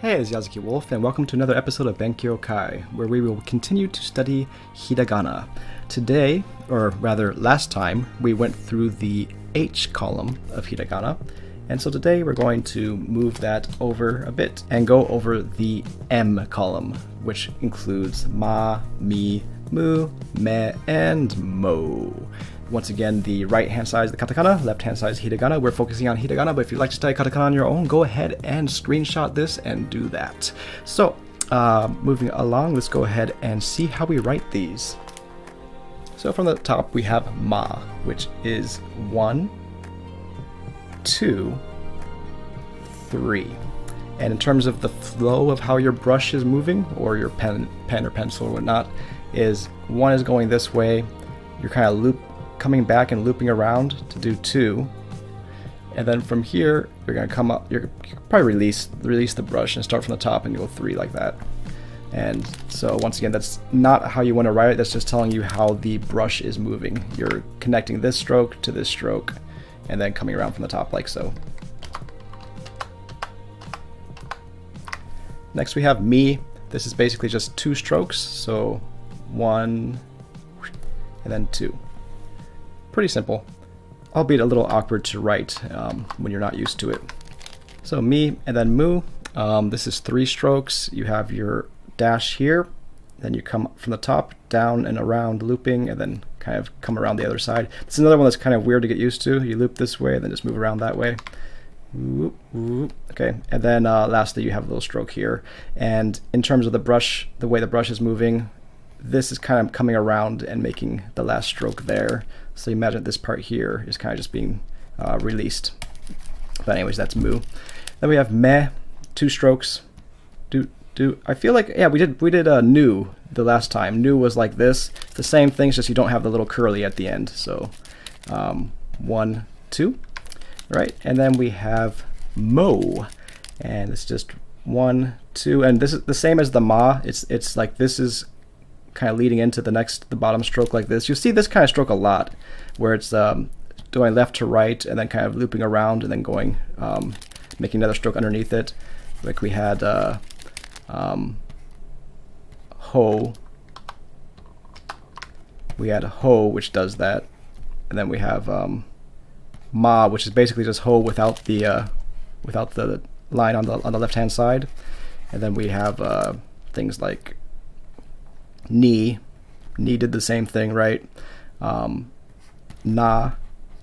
Hey, it's Yazuki Wolf, and welcome to another episode of BenkyouKai, where we will continue to study Hiragana. Today, or rather last time, we went through the H column of Hiragana, and so today we're going to move that over a bit and go over the M column, which includes ma, mi, mu, me, and mo. Once again, the right-hand side is the katakana, left-hand side is hiragana. We're focusing on hiragana, but if you'd like to study katakana on your own, go ahead and screenshot this and do that. So, moving along, let's go ahead and see how we write these. So from the top, we have ma, which is 1, 2, 3. And in terms of the flow of how your brush is moving, or your pen or pencil or whatnot, is 1 is going this way, you're kind of coming back and looping around to do 2, and then from here you're going to come up, you probably release the brush and start from the top and go 3 like that. And so once again, that's not how you want to write it, that's just telling you how the brush is moving. You're connecting this stroke to this stroke and then coming around from the top like so. Next we have mi. This is basically just 2 strokes, so 1 and then 2. Pretty simple, albeit a little awkward to write when you're not used to it. So mi and then mu, this is 3 strokes. You have your dash here, then you come from the top, down and around looping, and then kind of come around the other side. It's another one that's kind of weird to get used to. You loop this way, then just move around that way. Whoop, whoop. Okay, and then lastly you have a little stroke here. And in terms of the brush, the way the brush is moving, this is kind of coming around and making the last stroke there. So you imagine this part here is kind of just being released. But anyways, that's mu. Then we have me, 2 strokes. Do. I feel like, yeah, we did nu the last time. Nu was like this. The same thing, it's just you don't have the little curly at the end. So 1, 2. Right, and then we have mo, and it's just 1, 2, and this is the same as the ma. It's like this is kind of leading into the bottom stroke like this. You see this kind of stroke a lot, where it's going left to right and then kind of looping around and then going, making another stroke underneath it. Like we had ho. We had ho, which does that, and then we have ma, which is basically just ho without the line on the left hand side, and then we have things like ni did the same thing, right? Na,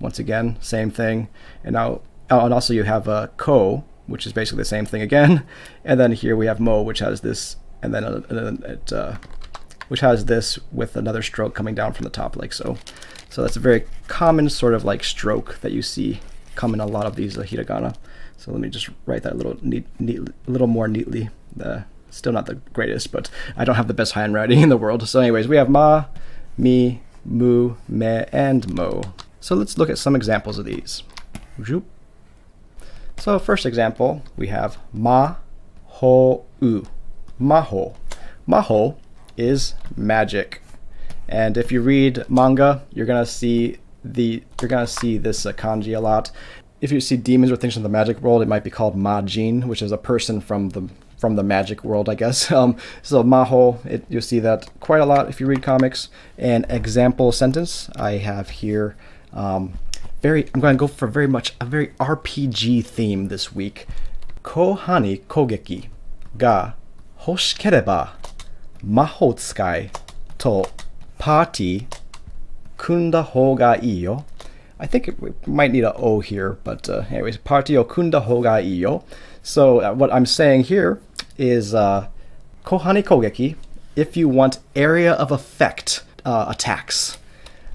once again, same thing. And now, and also you have ko, which is basically the same thing again. And then here we have mo, which has this, and then which has this with another stroke coming down from the top like so. So that's a very common sort of like stroke that you see come in a lot of these hiragana. So let me just write that a little more neatly. Still not the greatest, but I don't have the best handwriting in the world. So anyways, we have ma, mi, mu, me, and mo. So let's look at some examples of these. So first example, we have ma, ho, u. Maho. Maho is magic. And if you read manga, you're gonna see this kanji a lot. If you see demons or things from the magic world, it might be called majin, which is a person from the magic world, I guess. So maho, you'll see that quite a lot if you read comics. An example sentence I have here. I'm going to go for very RPG theme this week. Kohani kogeki ga hoshitereba maho tsukai to party kunda hou ga ii yo. I think it might need an O here, but anyways, party o kunda hou ga ii yo. So what I'm saying here is kohani kogeki, if you want area of effect attacks.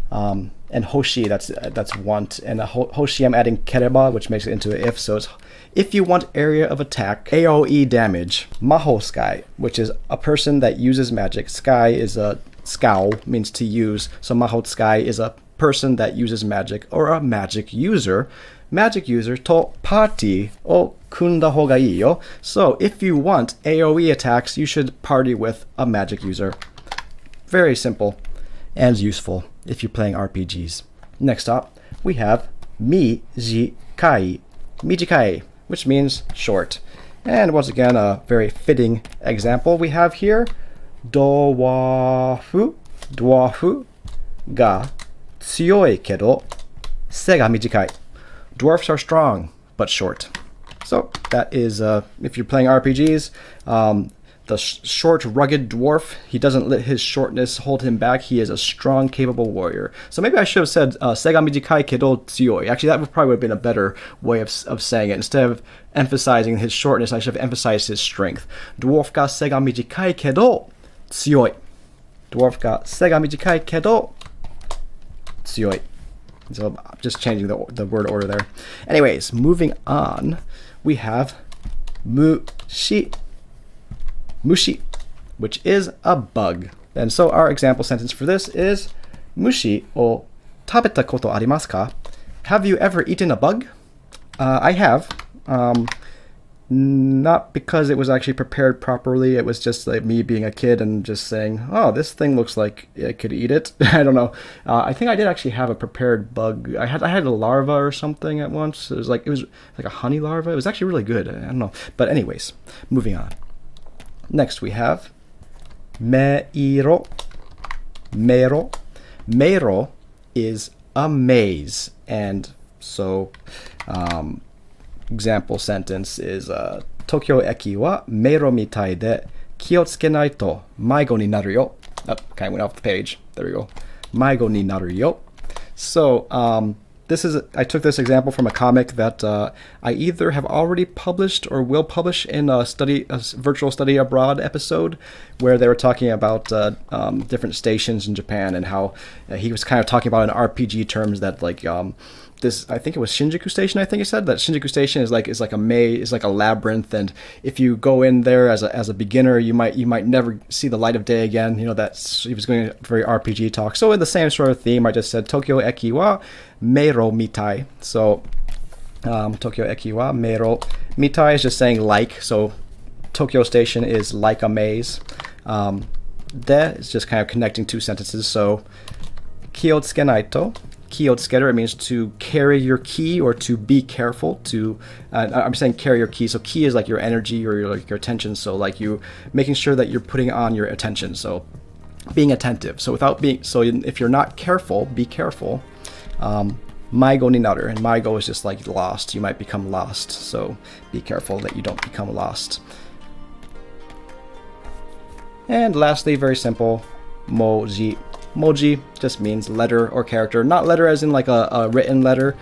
And hoshi, that's want, and hoshi I'm adding kereba, which makes it into an if, so it's if you want area of attack, AoE damage, maho sky, which is a person that uses magic. Sky is a scowl, means to use, so maho sky is a person that uses magic, or a magic user. Magic user to party o kunda hou ga ii yo. So if you want AoE attacks, you should party with a magic user. Very simple and useful if you're playing RPGs. Next up, we have mijikai, which means short. And once again, a very fitting example we have here. Dwarfu ga tsuyoi kedo se ga mijikai. Dwarfs are strong, but short. So that is, if you're playing RPGs, the short, rugged dwarf, he doesn't let his shortness hold him back. He is a strong, capable warrior. So maybe I should have said, Sega mijikai kedo tsuyoi. Actually, that would probably have been a better way of saying it. Instead of emphasizing his shortness, I should have emphasized his strength. Dwarf ga sega mijikai kedo tsuyoi. Dwarf ga sega mijikai kedo tsuyoi. So I'm just changing the word order there. Anyways, moving on, we have mushi, which is a bug. And so our example sentence for this is mushi o tabeta koto arimasu ka? Have you ever eaten a bug? I have. Not because it was actually prepared properly. It was just like me being a kid and just saying, oh, this thing looks like I could eat it. I don't know. I think I did actually have a prepared bug. I had a larva or something at once. It was like a honey larva. It was actually really good. I don't know. But anyways, moving on. Next we have meiro. Meiro is a maze. And so example sentence is Tokyo eki wa meiro mitai de ki o tsukenai to maigo ni naru yo. Oh, kind of went off the page. There we go. Maigo ni naru yo. So I took this example from a comic that I either have already published or will publish in a virtual study abroad episode, where they were talking about different stations in Japan and how he was kind of talking about in RPG terms that like this, I think it was Shinjuku Station. I think he said that Shinjuku Station is like a maze, is like a labyrinth, and if you go in there as a beginner, you might never see the light of day again. You know, that's, he was going very RPG talk. So in the same sort of theme, I just said Tokyo eki wa meiro mitai. So Tokyo eki wa meiro mitai is just saying like. So Tokyo Station is like a maze. De is just kind of connecting two sentences. So ki o tsukenai to. Ki o tsukeru, it means to carry your ki or to be careful. I'm saying carry your ki. So ki is like your energy or your attention. So like you making sure that you're putting on your attention. So being attentive. So if you're not careful, be careful. Maigo ni naru, and maigo is just like lost. You might become lost. So be careful that you don't become lost. And lastly, very simple, moji. Moji just means letter or character, not letter as in like a written letter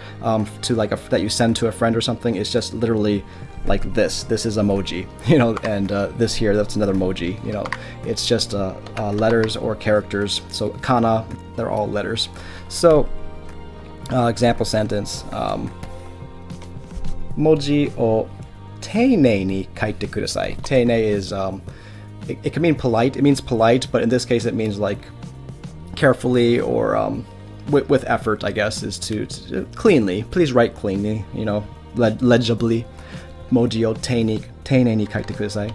to like that you send to a friend or something. It's just literally like this. This is a moji, you know, and this here, that's another moji. You know, it's just letters or characters. So kana, they're all letters. So example sentence: moji o teinei ni kaite kudasai. Teinei is it can mean polite. It means polite, but in this case, it means like carefully or with effort, I guess, is to cleanly. Please write cleanly, you know, legibly. Moji o teinei ni kaite kudasai.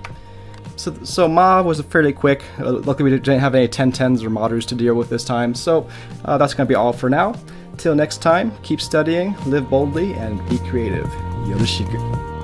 So Ma was fairly quick. Luckily, we didn't have any 1010s or modders to deal with this time. So that's going to be all for now. Till next time, keep studying, live boldly, and be creative. Yoroshiku.